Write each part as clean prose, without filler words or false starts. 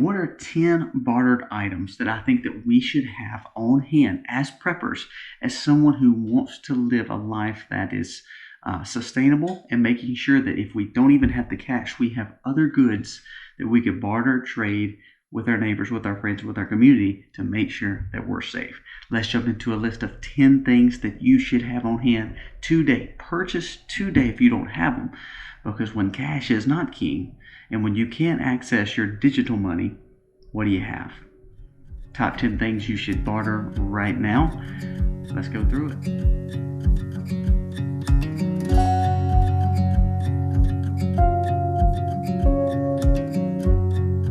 what are 10 bartered items that I think that we should have on hand as preppers, as someone who wants to live a life that is sustainable, and making sure that if we don't even have the cash, we have other goods that we could barter, trade with our neighbors, with our friends, with our community to make sure that we're safe. Let's jump into a list of 10 things that you should have on hand today. Purchase today if you don't have them, because when cash is not king and when you can't access your digital money, what do you have? Top 10 things you should barter right now. Let's go through it.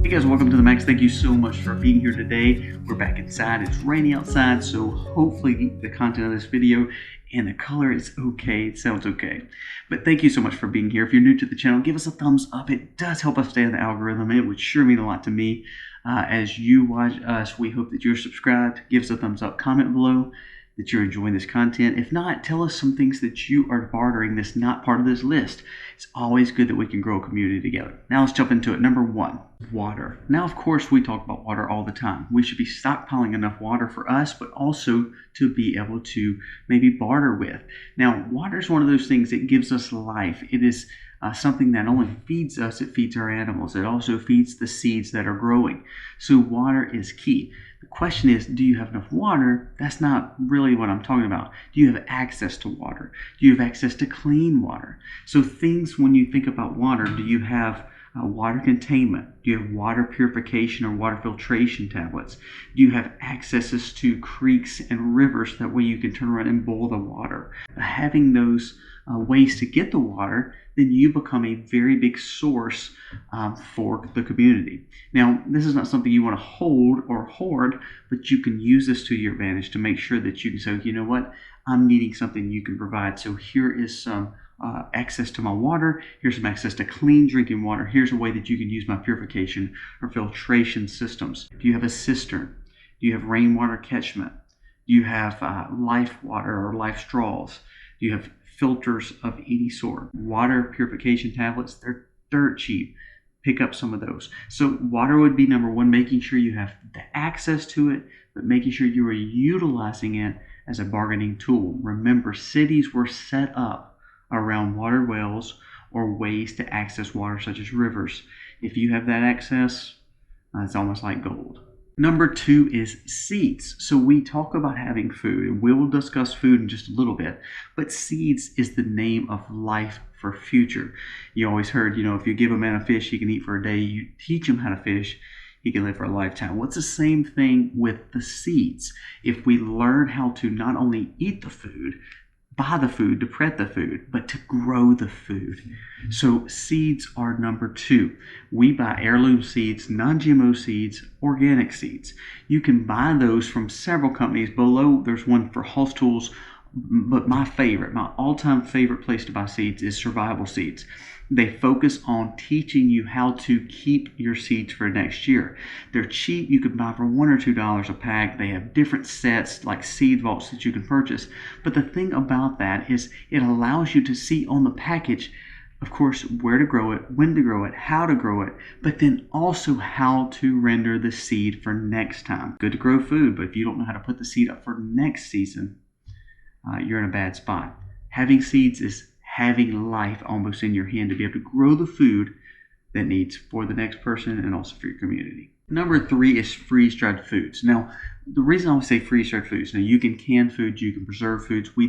Hey guys, welcome to the Max. Thank you so much for being here today. We're back inside. It's rainy outside, so hopefully the content of this video and the color is okay. It sounds okay. But thank you so much for being here. If you're new to the channel, give us a thumbs up. It does help us stay in the algorithm. It would sure mean a lot to me. As you watch us, we hope that you're subscribed. Give us a thumbs up. Comment below that you're enjoying this content. If not, tell us some things that you are bartering that's not part of this list. It's always good that we can grow a community together. Now let's jump into it. Number 1, water. Now, of course, we talk about water all the time. We should be stockpiling enough water for us, but also to be able to maybe barter with. Now, water is one of those things that gives us life. It is something that only feeds us, it feeds our animals. It also feeds the seeds that are growing. So water is key. The question is, do you have enough water? That's not really what I'm talking about. Do you have access to water? Do you have access to clean water? So things, when you think about water, do you have water containment? Do you have water purification or water filtration tablets? Do you have accesses to creeks and rivers? That way you can turn around and boil the water. Having those ways to get the water, then you become a very big source for the community. Now, this is not something you want to hold or hoard, but you can use this to your advantage to make sure that you can say, you know what, I'm needing something you can provide. So here is some access to my water. Here's some access to clean drinking water. Here's a way that you can use my purification or filtration systems. Do you have a cistern? Do you have rainwater catchment? Do you have life water or life straws? Do you have filters of any sort? Water purification tablets, they're dirt cheap. Pick up some of those. So water would be number 1, making sure you have the access to it, but making sure you are utilizing it as a bargaining tool. Remember, cities were set up around water wells or ways to access water, such as rivers. If you have that access, it's almost like gold. Number 2 is seeds. So we talk about having food, and we will discuss food in just a little bit, but seeds is the name of life for future. You always heard, if you give a man a fish, he can eat for a day. You teach him how to fish, he can live for a lifetime. Well, it's the same thing with the seeds. If we learn how to not only eat the food, buy the food, to prep the food, but to grow the food. So seeds are number 2. We buy heirloom seeds, non-GMO seeds, organic seeds. You can buy those from several companies. Below, there's one for House Tools, but my all-time favorite place to buy seeds is Survival Seeds. They focus on teaching you how to keep your seeds for next year. They're cheap. You can buy for $1 or $2 a pack. They have different sets like seed vaults that you can purchase. But the thing about that is it allows you to see on the package, of course, where to grow it, when to grow it, how to grow it, but then also how to render the seed for next time. Good to grow food, but if you don't know how to put the seed up for next season, you're in a bad spot. Having seeds is having life almost in your hand to be able to grow the food that needs for the next person and also for your community. Number 3 is freeze-dried foods. Now, the reason I would say freeze-dried foods, now you can can foods, you can preserve foods. We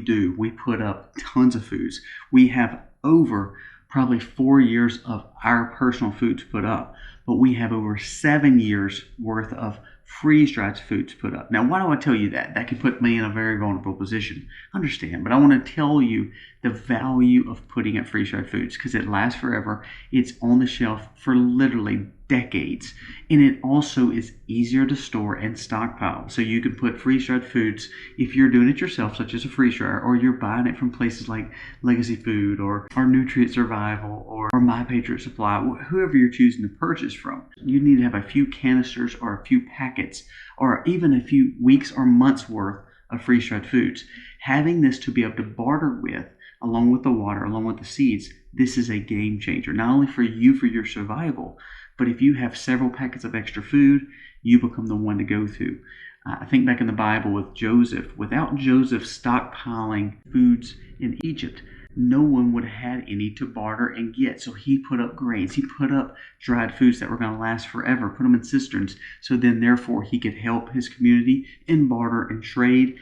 put up tons of foods. We have over probably 4 years of our personal foods put up, but we have over 7 years worth of freeze-dried foods put up. Now, why do I tell you that? That could put me in a very vulnerable position. Understand, but I want to tell you the value of putting up freeze-dried foods because it lasts forever. It's on the shelf for literally decades, and it also is easier to store and stockpile. So you can put freeze-dried foods if you're doing it yourself, such as a freeze dryer, or you're buying it from places like Legacy Food or Nutrient Survival or My Patriot Supply, whoever you're choosing to purchase from. You need to have a few canisters or a few packets or even a few weeks or months worth of freeze-dried foods. Having this to be able to barter with, along with the water, along with the seeds, this is a game changer, not only for you, for your survival, But if you have several packets of extra food, you become the one to go to. I think back in the Bible with Joseph, without Joseph stockpiling foods in Egypt, no one would have had any to barter and get. So he put up grains. He put up dried foods that were going to last forever, put them in cisterns. So then, therefore, he could help his community and barter and trade.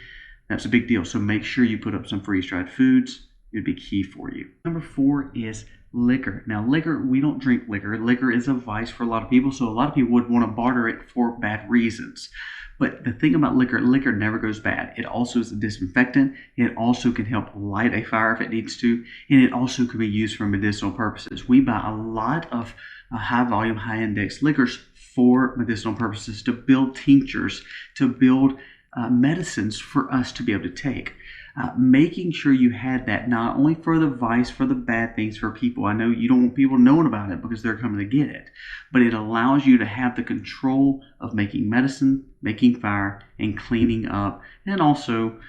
That's a big deal. So make sure you put up some freeze-dried foods. It would be key for you. Number 4 is liquor. Now, liquor, we don't drink liquor. Liquor is a vice for a lot of people. So a lot of people would want to barter it for bad reasons. But the thing about liquor never goes bad. It also is a disinfectant. It also can help light a fire if it needs to. And it also can be used for medicinal purposes. We buy a lot of high volume, high index liquors for medicinal purposes, to build tinctures, to build medicines for us to be able to take. Making sure you had that, not only for the vice, for the bad things for people. I know you don't want people knowing about it because they're coming to get it, but it allows you to have the control of making medicine, making fire, and cleaning up. And also,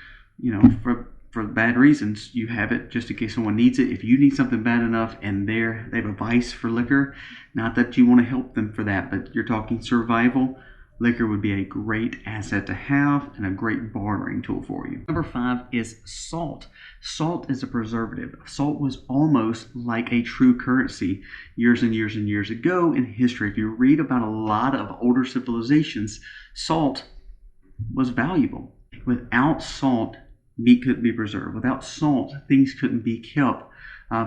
for bad reasons, you have it just in case someone needs it. If you need something bad enough and they have a vice for liquor, not that you want to help them for that, but you're talking survival, liquor would be a great asset to have and a great bartering tool for you. Number 5 is salt. Salt is a preservative. Salt was almost like a true currency years and years and years ago in history. If you read about a lot of older civilizations, salt was valuable. Without salt, meat couldn't be preserved. Without salt, things couldn't be kept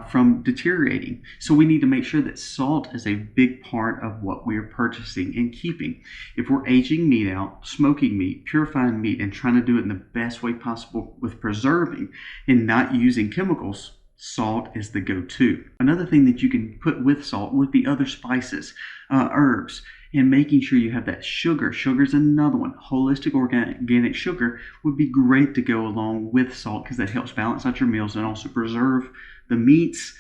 from deteriorating. So we need to make sure that salt is a big part of what we are purchasing and keeping. If we're aging meat out, smoking meat, purifying meat, and trying to do it in the best way possible with preserving and not using chemicals, salt is the go-to. Another thing that you can put with salt would be other spices, herbs, and making sure you have that sugar. Sugar is another one. Holistic organic sugar would be great to go along with salt because that helps balance out your meals and also preserve the meats.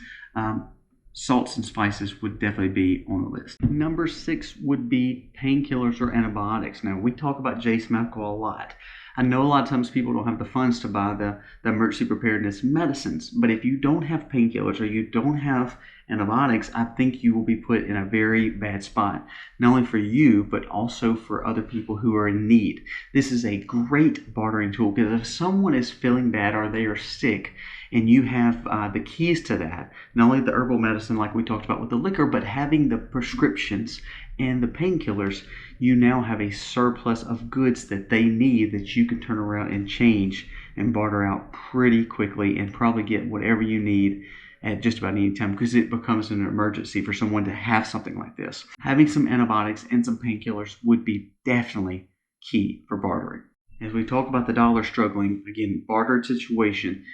Salts and spices would definitely be on the list. Number 6 would be painkillers or antibiotics. Now, we talk about Jace Medical a lot. I know a lot of times people don't have the funds to buy the emergency preparedness medicines, but if you don't have painkillers or you don't have antibiotics, I think you will be put in a very bad spot, not only for you, but also for other people who are in need. This is a great bartering tool because if someone is feeling bad or they are sick, and you have the keys to that, not only the herbal medicine like we talked about with the liquor, but having the prescriptions and the painkillers, you now have a surplus of goods that they need that you can turn around and change and barter out pretty quickly and probably get whatever you need at just about any time because it becomes an emergency for someone to have something like this. Having some antibiotics and some painkillers would be definitely key for bartering. As we talk about the dollar struggling, again, bartered situation,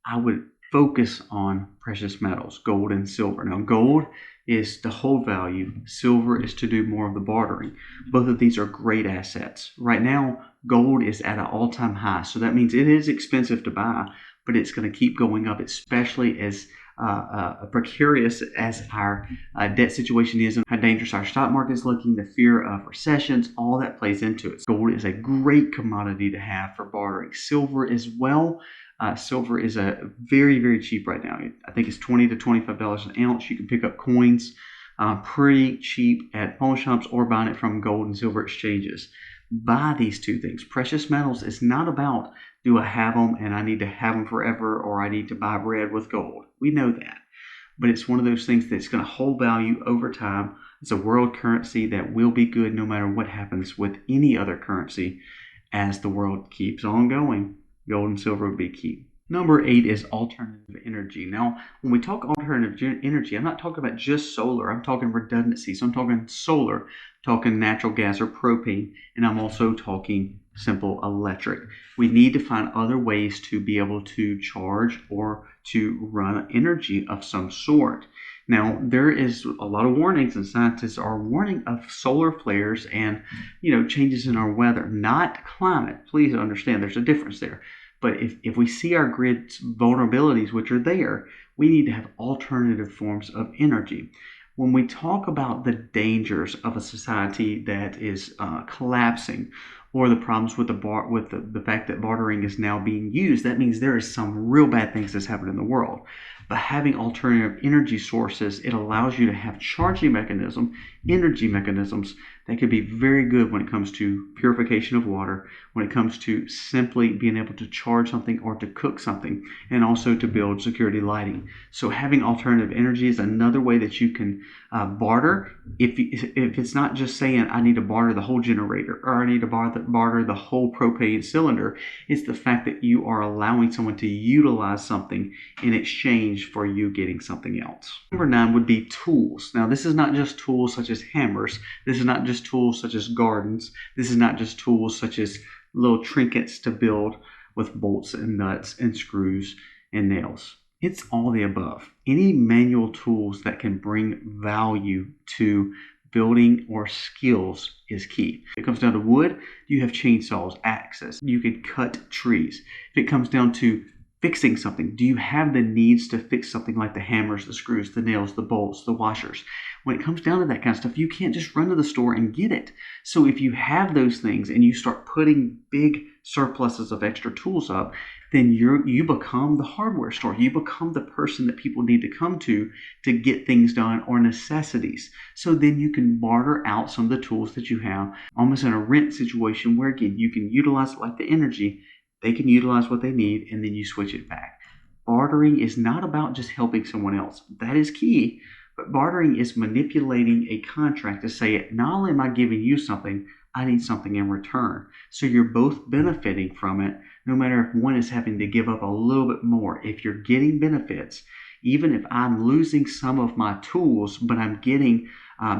I would focus on precious metals, gold and silver. Now, gold is to hold value. Silver is to do more of the bartering. Both of these are great assets. Right now, gold is at an all-time high. So that means it is expensive to buy, but it's going to keep going up, especially as precarious as our debt situation is and how dangerous our stock market is looking, the fear of recessions, all that plays into it. Gold is a great commodity to have for bartering. Silver as well. Silver is very, very cheap right now. I think it's $20 to $25 an ounce. You can pick up coins pretty cheap at pawn shops or buying it from gold and silver exchanges. Buy these two things. Precious metals is not about, do I have them and I need to have them forever, or I need to buy bread with gold. We know that. But it's one of those things that's going to hold value over time. It's a world currency that will be good no matter what happens with any other currency as the world keeps on going. Gold and silver would be key. Number 8 is alternative energy. Now, when we talk alternative energy, I'm not talking about just solar. I'm talking redundancy. So I'm talking solar, talking natural gas or propane, and I'm also talking simple electric. We need to find other ways to be able to charge or to run energy of some sort. Now, there is a lot of warnings, and scientists are warning of solar flares and, changes in our weather, not climate. Please understand there's a difference there. But if we see our grid's vulnerabilities, which are there, we need to have alternative forms of energy. When we talk about the dangers of a society that is collapsing, or the problems with the fact that bartering is now being used, that means there is some real bad things that's happened in the world. But having alternative energy sources, it allows you to have charging energy mechanisms that could be very good when it comes to purification of water, when it comes to simply being able to charge something or to cook something, and also to build security lighting. So having alternative energy is another way that you can barter. If it's not just saying I need to barter the whole generator or I need to barter the whole propane cylinder, it's the fact that you are allowing someone to utilize something in exchange for you getting something else. Number 9 would be tools. Now this is not just tools such as hammers. This is not just tools such as gardens. This is not just tools such as little trinkets to build with bolts and nuts and screws and nails. It's all the above. Any manual tools that can bring value to building or skills is key. If it comes down to wood, you have chainsaws, axes. You can cut trees. If it comes down to fixing something, do you have the needs to fix something like the hammers, the screws, the nails, the bolts, the washers? When it comes down to that kind of stuff, you can't just run to the store and get it. So if you have those things and you start putting big surpluses of extra tools up, then you become the hardware store. You become the person that people need to come to get things done or necessities. So then you can barter out some of the tools that you have, almost in a rent situation where, again, you can utilize like the energy. They can utilize what they need, and then you switch it back. Bartering is not about just helping someone else. That is key, but bartering is manipulating a contract to say, not only am I giving you something, I need something in return. So you're both benefiting from it, no matter if one is having to give up a little bit more. If you're getting benefits, even if I'm losing some of my tools, but I'm getting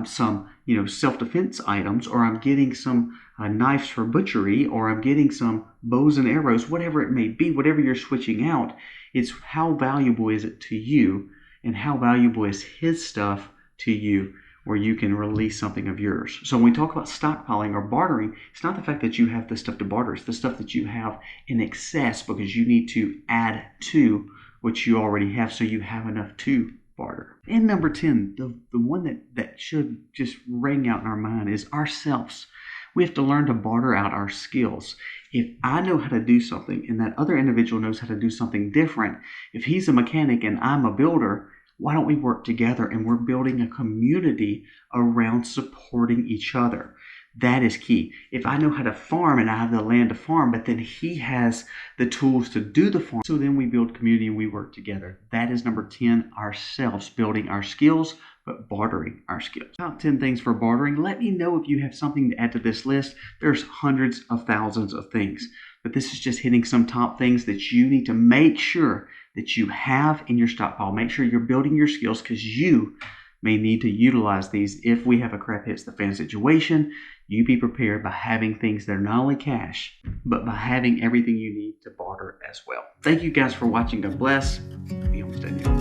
some self-defense items, or I'm getting some knives for butchery, or I'm getting some bows and arrows, whatever it may be, whatever you're switching out, it's how valuable is it to you, and how valuable is his stuff to you, where you can release something of yours. So when we talk about stockpiling or bartering, it's not the fact that you have the stuff to barter, it's the stuff that you have in excess because you need to add to what you already have so you have enough to barter. And number 10, the one that should just ring out in our mind is ourselves. We have to learn to barter out our skills. If I know how to do something and that other individual knows how to do something different, if he's a mechanic and I'm a builder, why don't we work together and we're building a community around supporting each other? That is key. If I know how to farm and I have the land to farm, but then he has the tools to do the farm, so then we build community and we work together. That is number 10, ourselves, building our skills, but bartering our skills. Top 10 things for bartering. Let me know if you have something to add to this list. There's hundreds of thousands of things, but this is just hitting some top things that you need to make sure that you have in your stockpile. Make sure you're building your skills because you may need to utilize these if we have a crap hits the fan situation. You be prepared by having things that are not only cash, but by having everything you need to barter as well. Thank you guys for watching. God bless. Be homesteading.